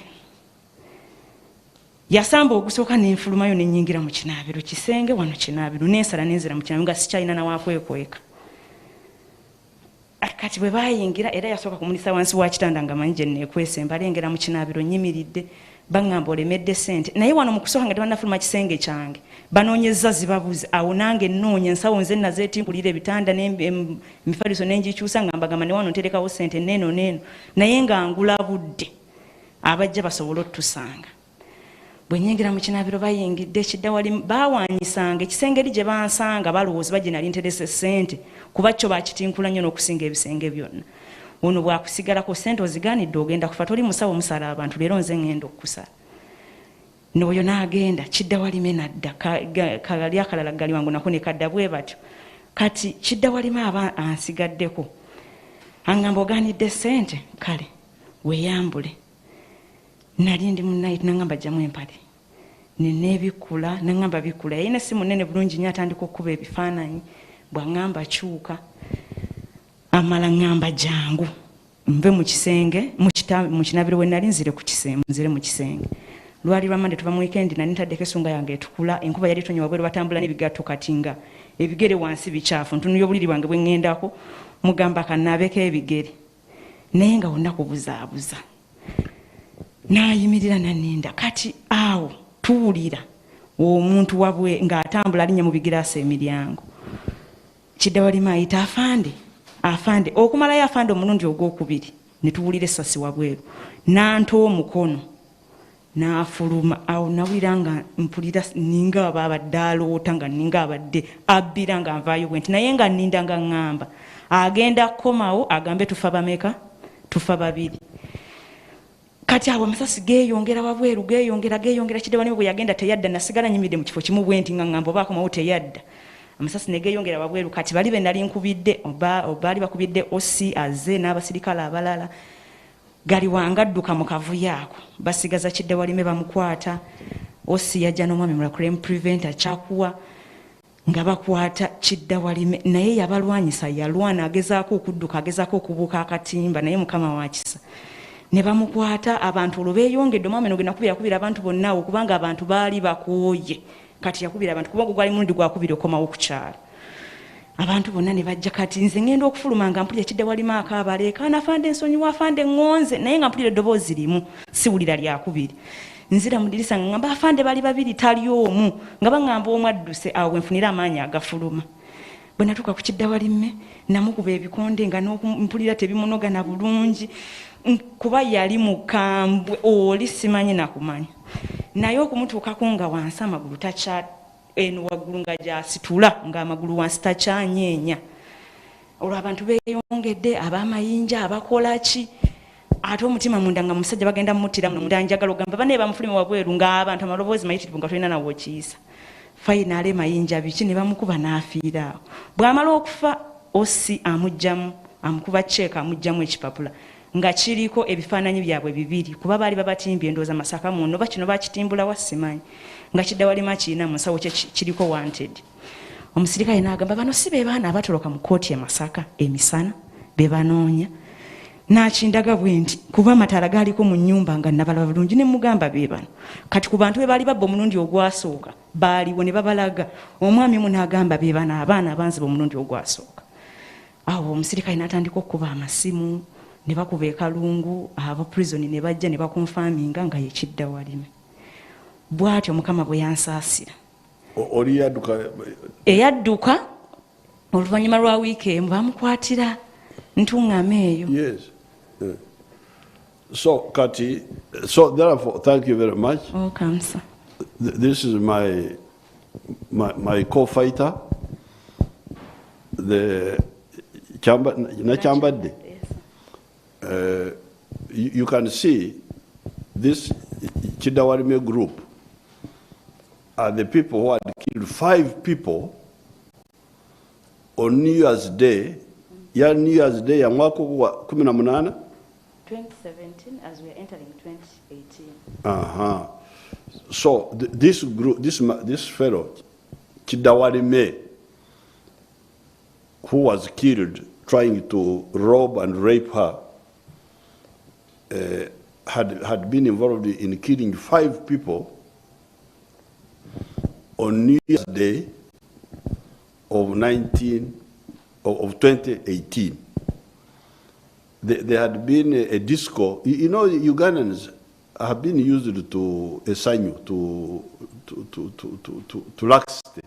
Speaker 2: yasamba ogusooka n'enfulumayo n'ennyingira mu kinaabiro kisenge wano kinaabiro n'ensala n'enzira mu kinaabiro nga sikyalina nawakwekweka. Kati bwe bayingira era yasooka kumulisa wansi wa kitanda nga manyi gye neekwese mbalengera mu kinaabiro nyimiridde baŋŋamba olemedde ssente naye wano mu kusooka nga tebannafuluma kisenge kyange banoonyezza zibabuze awo nange nnoonya ensawo nze nazeetimpulira ebitanda emifaliso n'engikyusa nga mbagamba ne wano nterekawo ssente neeno naye nga ngulabudde abajja basobole otusanga. Bwe nyingira mu kinaabiro bayingidde Kidawali bawaanyisanga ekisenge eri gye bansanga balowooza bagye nali nterese ssente kuba kyo bakitinkula nnyo n'okusinga ebisenge byonna. Ono bwakusigalako ssente ozigaanidde ogenda kufa toli musawo musala abantu leero nze ngenda okusala. N'oyo n'agenda Kidawalime nadda kali akalala gali wangu nako ne kadda bwe batyo. Kati Kidawalime aba ansigaddeko aŋŋamba ogaanidde ssente kale weeyambule. Nali ndi munayitu nangamba jjamu empale neneebikula nangamba bikula yayina essimu nnene bulungi nnyo atandika okuba ebifaananyi bw'aŋŋamba kyuka amala ŋŋamba jangu nve mu kisenge mu kinabiro we nali nzire mu kisenge. Lwali lwa Mande tuva mu weekend nali ntaddeko essunga yange etukula enkuba yali tonnya wabweru batambula n'ebigatto kati nga ebigere wansi bikyafu ntunuya obuliri bwange bwe ŋŋendako mugamba kannaabeko ebigere naye nga wonna kubuzaabuza. Nayimirira naninda kati awo tuwulira omuntu wabwe ng'atambula alinnya mu bigiraasi emiryango. Kidawalime ayita afande okumalayo afande omulundi ogwokubiri ne tuwulira essasi wabweru n'anta omukono n'afuluma. Awo nawulira nga mpulira ninga aba abadde aloota nga ninga abadde abbira nga nvaayo bwenti naye nga nninda nga ŋŋamba agenda kukomawo agambe tufa bameka tufa babiri. Kati awo amasasi geeyongera wabweru geeyongera Kidawalime bwe yagenda teyadda nasigala nyimidde mu kifo kimu bwenti nga ŋŋamba oba akomawo teyadda. Amasasi ne geeyongera wabweru kati bali be nali nkubidde baali bakubidde Osi azze n'abasirikale abalala gali wangadduka mu kavuyo ako basigaza Kidawalime bamukwata. Osi yajja n'omwami mula crime preventer kyakuwa nga bakwata Kiddawalime naye yabalwanyisa yalwana agezaako okudduka agezaako okubuuka akatimba naye mukama wakisa ne bamukwata abantu olwo beeyongedde omwami eno genda yakubira abantu bonna awo kubanga abantu baali bakooye kati yakubira abantu kubanga gwali mulundi gwakubira okomawo ku kyalo abantu bonna ne bajja kati nze ngenda okufuluma nga mpulira Kiddawalime akaabaleeka anafande ensonyiwa afande ŋŋonze naye nga mpulira eddoboozi limu siwulira lyakubiri nzira mu ddirisa nga ngamba afande bali babiri tali omu nga baŋŋamba omu adduse awo wenfunira amaanyi agafuluma bwe natuuka ku Kiddawalime namukuba ebikonde nga mpulira tebimunogana bulungi kuba yali mukambwe oli simanyi nakumanya naye okumutuukako nga wansi amagulu takya eno waggulu nga gyasitula ng'amagulu wansi takyanyeenya olwo abantu beeyongedde ab'amayinja abakola ki ate omutima munda nga musajja bagenda muttira munda njagala ogamba bane bamufulime wabweru ng'abantu amaloboozi mayitirivu nga tolina nawo okiyisa fayinaale mayinja biki ne bamukuba n'afiira awo bw'amala okufa osi amugjamu amukuba ceeka amugjamu ekipapula nga kiriko ebifaananyi byabwe bibiri kuba baali babatimbye endooza Masaka muno ba kino bakitimbula wa simanyi nga Kiddawalime kirina mu nsawo kye kiriko wanted omusirikale n'agamba bano si be baana abatoloka mu kkooti e Masaka emisana be banoonya n'akindaga bwe nti kuba amataala gaaliko mu nnyumba nga nabalaba bulungi ne mugamba be bano kati ku bantu be baali babba omulundi ogwasooka baaliwo ne babalaga omwami mu n'agamba be bano abaana abanziba omulundi ogwasooka awo omusirikale n'atandika okukuba amasimu ne bakuba ekalungu aba prison ne bajja ne bakonfaminga nga ye Kiddawalime bw'atyo mukama bwe yansaasira
Speaker 1: oli
Speaker 2: eyadduka oluvannyuma lwa wiiki emu bamukwatira ntuŋŋama eyo.
Speaker 1: Yes. So Kati, so therefore thank you very much.
Speaker 2: Welcome, sir.
Speaker 1: This is my co-fighter, the Chambadde. You can see this Kiddawalime group are the people who had killed 5 people on New Year's Day. Ya New Year's Day ya mwaka wa 18
Speaker 2: 2017 as we are entering 2018.
Speaker 1: So this group, this fellow Kiddawalime, who was killed trying to rob and rape her, had been involved in killing 5 people on New Year's Day of 2018. There had been a disco. You know, Ugandans have been used to esanyu, to laxity.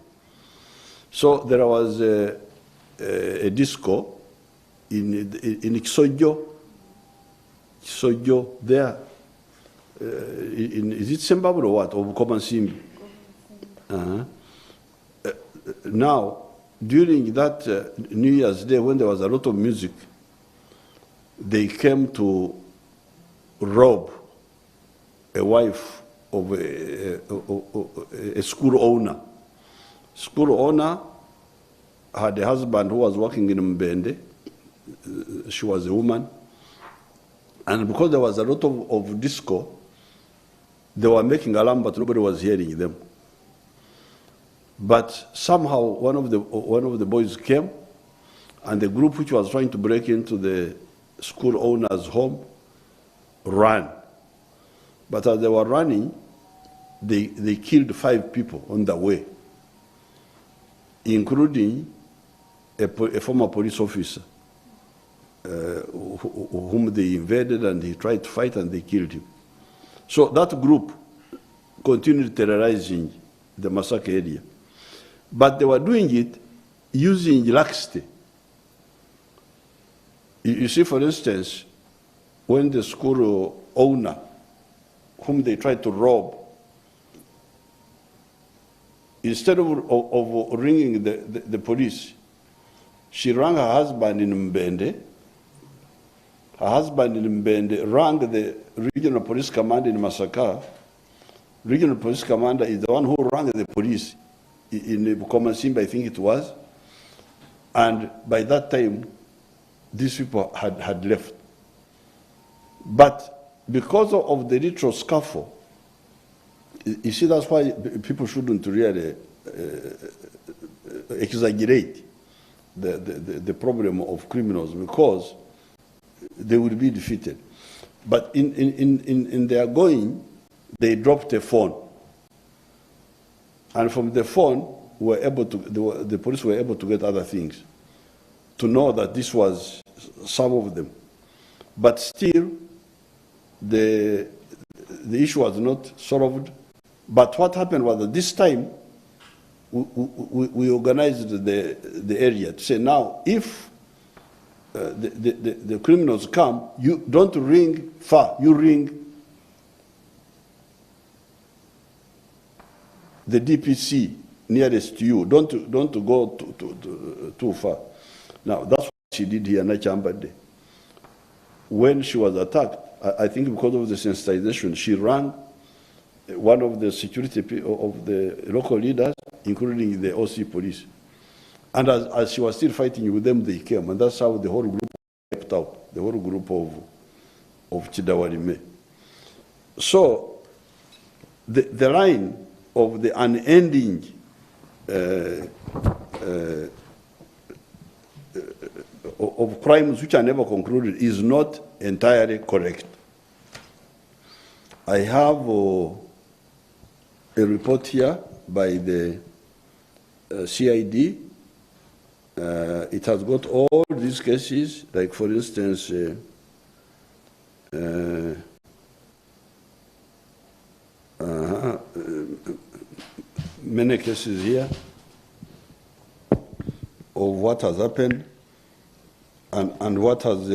Speaker 1: So there was a disco in Kisojo there. Is it Zimbabwe or what? Or Komansimbi? Now, during that New Year's Day, when there was a lot of music, they came to rob a wife of a school owner. School owner had a husband who was working in Mbende. She was a woman. And because there was a lot of disco, they were making alarm, but nobody was hearing them. But somehow one of the boys came, and the group which was trying to break into the school owner's home ran. But as they were running, they killed 5 people on the way, including a former police officer whom they invaded, and he tried to fight and they killed him. So that group continued terrorizing the Masaka area. But they were doing it using laxity. You see, for instance, when the school owner, whom they tried to rob, instead of ringing the police, she rang her husband in Mbende. Her husband in Mbende rang the regional police commander in Masaka. Regional police commander is the one who rang the police in Bukomasimba, I think it was. And by that time, these people had left. But because of the little scuffle, you see, that's why people shouldn't really exaggerate the problem of criminals because they will be defeated. But in their going, they dropped a phone. And from the phone, the police were able to get other things, to know that this was some of them. But still, the issue was not solved. But what happened was that this time, we organized the area to say, now, if the criminals come, you don't ring far, you ring the DPC nearest to you. Don't go too far. Now, that's what she did here in Nachambade. When she was attacked, I think because of the sensitization, she rang one of the security of the local leaders, including the OC police. And as she was still fighting with them, they came. And that's how the whole group kept out, the whole group of Chidawarime. So the line of the unending of crimes which are never concluded is not entirely correct. I have a report here by the CID. It has got all these cases, like for instance, many cases here of what has happened and what has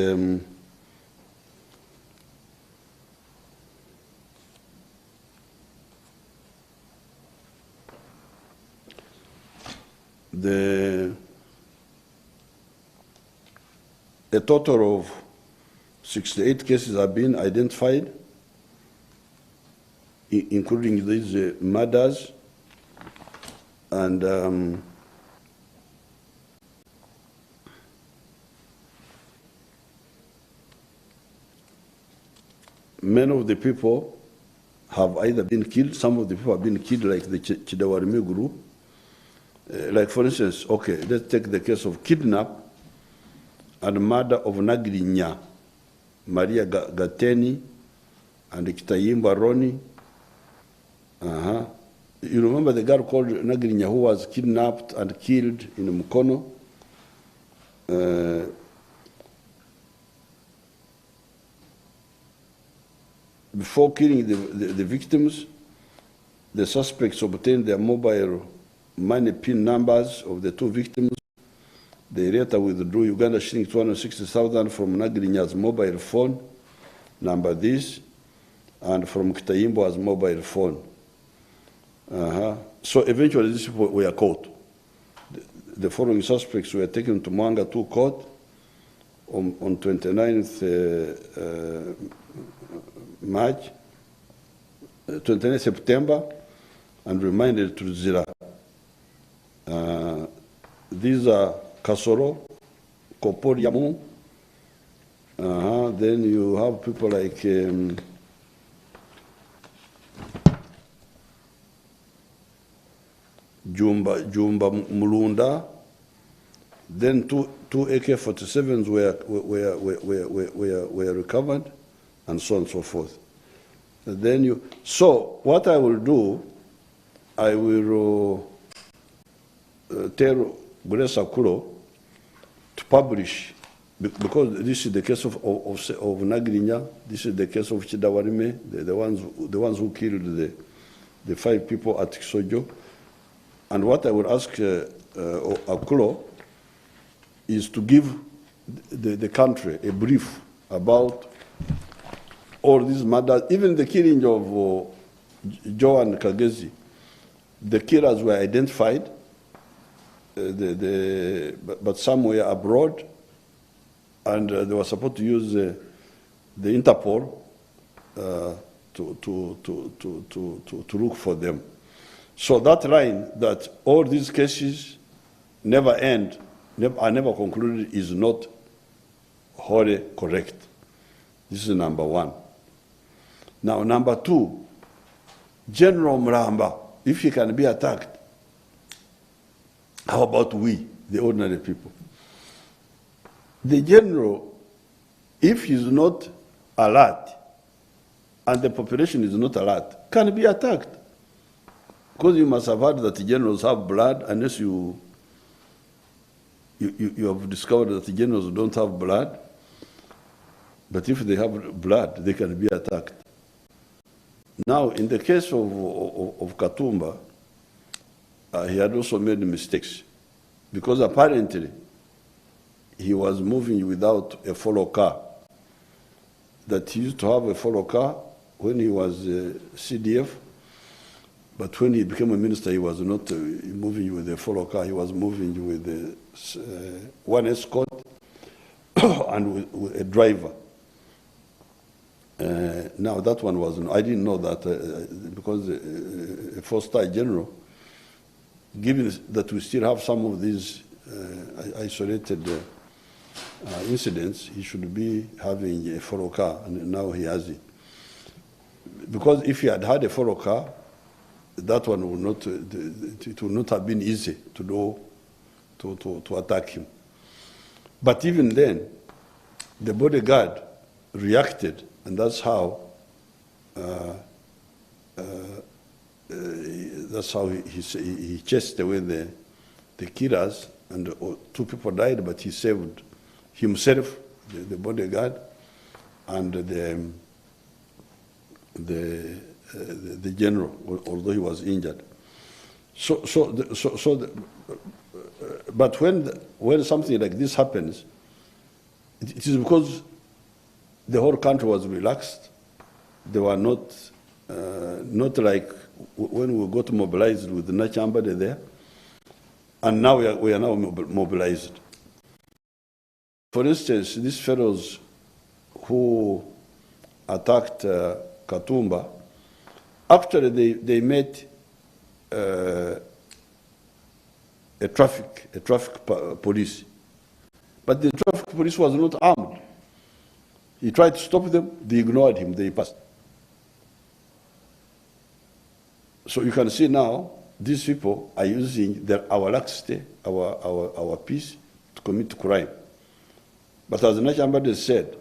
Speaker 1: a total of 68 cases have been identified, including these murders, and many of the people have either been killed, some of the people have been killed, like the Chidawarime group. Like for instance, okay, let's take the case of kidnap and murder of Nagirinya, Maria Gateni, and Kitayimba Roni. You remember the girl called Nagirinya who was kidnapped and killed in Mukono? Before killing the victims, the suspects obtained their mobile money PIN numbers of the two victims. They later withdrew Uganda shilling 260,000 from Nagirinya's mobile phone, number this, and from Kitayimbo's mobile phone. So eventually these people were caught. The following suspects were taken to Mwanga 2 court on 29th March, 29th September, and remanded to Zira. These are Kasoro, Koporiamu. Then you have people like Jumba Mulunda. Then two AK-47s were recovered, and so on and so forth. And then so what I will do, I will tell Grace Akuro to publish, because this is the case of Nagirinya, this is the case of Chidawarime, the ones who killed the 5 people at Kisojo. And what I will ask Akuro is to give the country a brief about all these murders, even the killing of Joe and Kagezi. The killers were identified, but some were abroad, and they were supposed to use the Interpol to look for them. So that line that all these cases never end, are never concluded, is not wholly correct. This is number one. Now, number two, General Mramba, if he can be attacked, How about we, the ordinary people? The general, if he's not alert, and the population is not alert, can be attacked. Because you must have heard that the generals have blood, unless you have discovered that the generals don't have blood. But if they have blood, they can be attacked. Now, in the case of Katumba, he had also made mistakes, because apparently he was moving without a follow car. That he used to have a follow car when he was CDF, but when he became a minister, he was not moving with a follow car. He was moving with one escort and with a driver. Now that one wasn't, I didn't know that because a four-star general, given that we still have some of these isolated incidents, he should be having a follow car, and now he has it. Because if he had had a follow car, that one would not, it would not have been easy to do, to attack him. But even then, the bodyguard reacted, and that's how he chased away the killers, and 2 people died, but he saved himself, the bodyguard, and the general, although he was injured. But when something like this happens, it is because the whole country was relaxed. They were not like when we got mobilized with Nachambade there, and now we are now mobilized. For instance, these fellows who attacked Katumba, actually they met a traffic police, but the traffic police was not armed. He tried to stop them, they ignored him, they passed. So you can see now, these people are using our laxity, our peace, to commit crime. But as Nachambade said,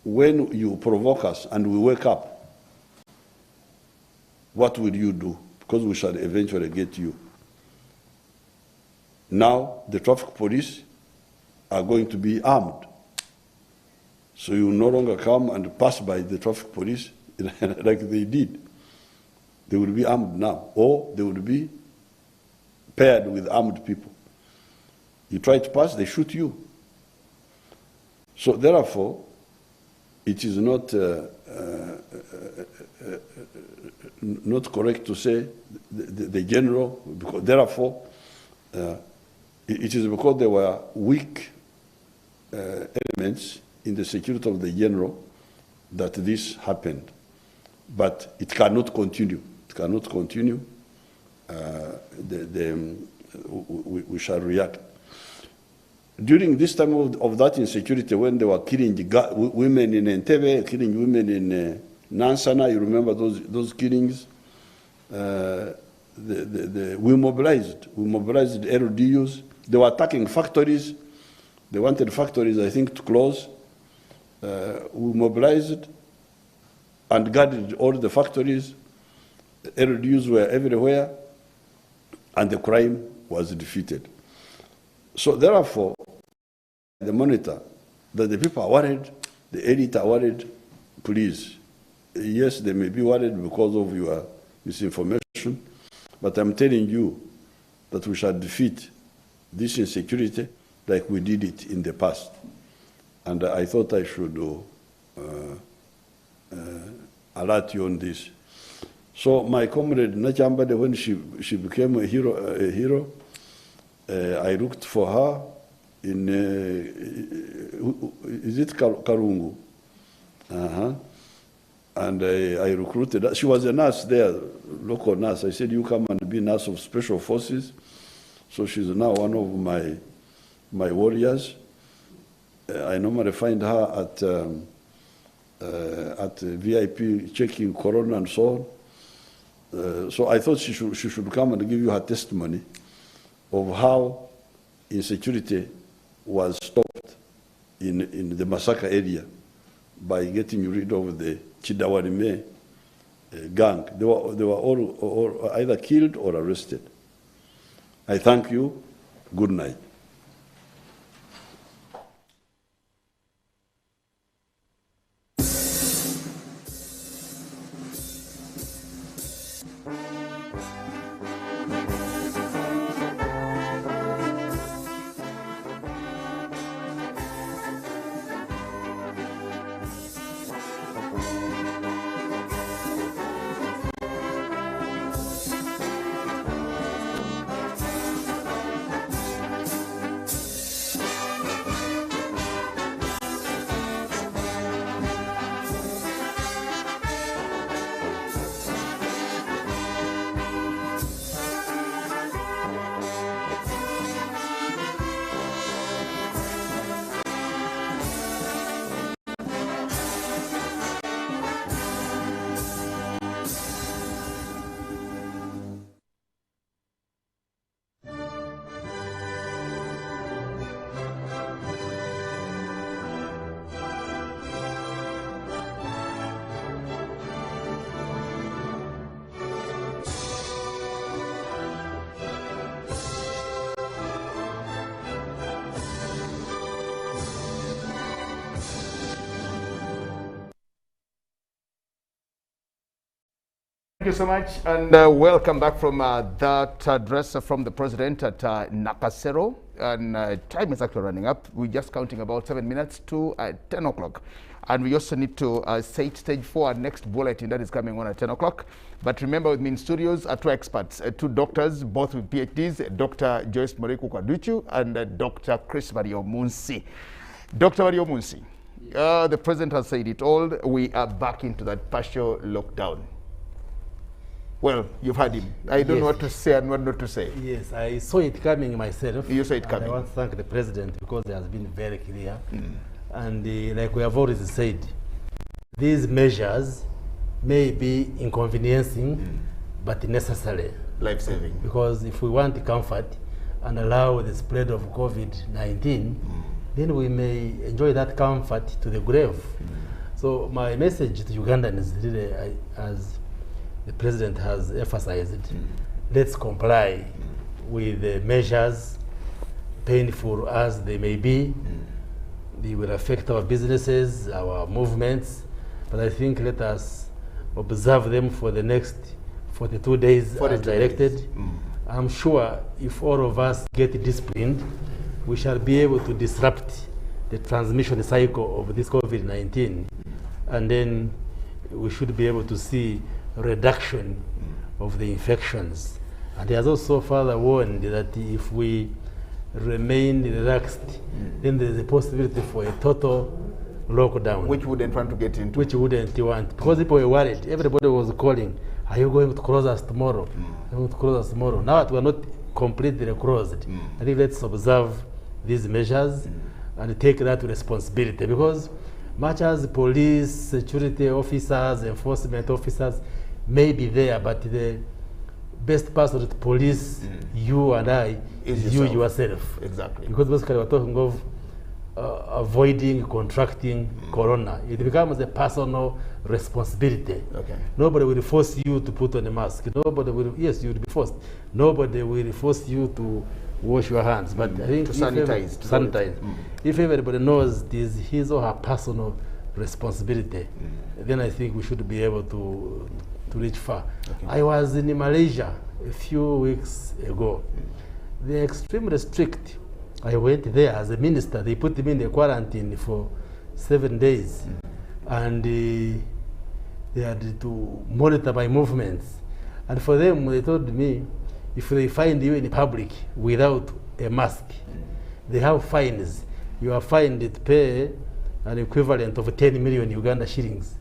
Speaker 1: when you provoke us and we wake up, what will you do? Because we shall eventually get you. Now, the traffic police are going to be armed. So you will no longer come and pass by the traffic police like they did. They will be armed now, or they will be paired with armed people. You try to pass, they shoot you. So therefore, it is not not correct to say the general, because therefore, it is because there were weak elements in the security of the general that this happened. But it cannot continue. It cannot continue. We shall react. During this time of that insecurity, when they were killing women in Entebbe, killing women in Nansana, you remember those killings? We mobilized LDUs. They were attacking factories. They wanted factories, I think, to close. We mobilized and guarded all the factories. LDUs were everywhere, and the crime was defeated. So therefore, the monitor, that the people are worried, the elite are worried, please. Yes, they may be worried because of your misinformation, but I'm telling you that we shall defeat this insecurity like we did it in the past. And I thought I should alert you on this. So my comrade Nachambade, when she became a hero, I looked for her in, is it Karungu? And I recruited her. She was a nurse there, local nurse. I said, you come and be nurse of special forces. So she's now one of my warriors. I normally find her at VIP checking corona and so on. So I thought she should come and give you her testimony. of how insecurity was stopped in the Masaka area by getting rid of the Chidawarime gang. They were all either killed or arrested. I thank you. Good night.
Speaker 3: Thank you so much, and welcome back from that address from the president at Nakasero. And time is actually running up. We're just counting about 7 minutes to 10 o'clock. And we also need to set stage for our next bulletin that is coming on at 10 o'clock. But remember, with me in studios are two experts, two doctors, both with PhDs, Dr. Joyce Moriku Kwaduchu and Dr. Chris Variomunsi. Dr. Variomunsi, the president has said it all. We are back into that partial lockdown. Well, you've heard him. I don't know what to say and what not to say.
Speaker 4: Yes, I saw it coming myself.
Speaker 3: You saw it coming.
Speaker 4: I want to thank the president because he has been very clear. And like we have already said, these measures may be inconveniencing, but necessary.
Speaker 3: Life-saving.
Speaker 4: Because if we want comfort and allow the spread of COVID-19, then we may enjoy that comfort to the grave. So my message to Ugandans is really, as the president has emphasized, let's comply with the measures, painful as they may be. They will affect our businesses, our movements, but I think let us observe them for the next 42 days as directed. I'm sure if all of us get disciplined, we shall be able to disrupt the transmission cycle of this COVID-19, and then we should be able to see reduction of the infections. And he has also further warned that if we remain relaxed, then there is a possibility for a total lockdown.
Speaker 3: Which wouldn't want to get into.
Speaker 4: Which wouldn't want. Because people were worried. Everybody was calling, are you going to close us tomorrow? Are you going to close us tomorrow? Now that we are not completely closed, I think let's observe these measures and take that responsibility. Because much as police, security officers, enforcement officers may be there, but the best person to police you and I is you yourself.
Speaker 3: Exactly.
Speaker 4: Because basically we're talking of avoiding contracting corona. It becomes a personal responsibility.
Speaker 3: Okay.
Speaker 4: Nobody will force you to put on a mask. Nobody will, yes, you will be forced. Nobody will force you to wash your hands. But I think
Speaker 3: to sanitize.
Speaker 4: If everybody knows it is his or her personal responsibility, then I think we should be able to reach far. Okay. I was in Malaysia a few weeks ago. They're extremely strict. I went there as a minister. They put me in the quarantine for 7 days. And they had to monitor my movements. And for them, they told me, if they find you in public without a mask, they have fines. You are fined to pay an equivalent of 10 million Uganda shillings.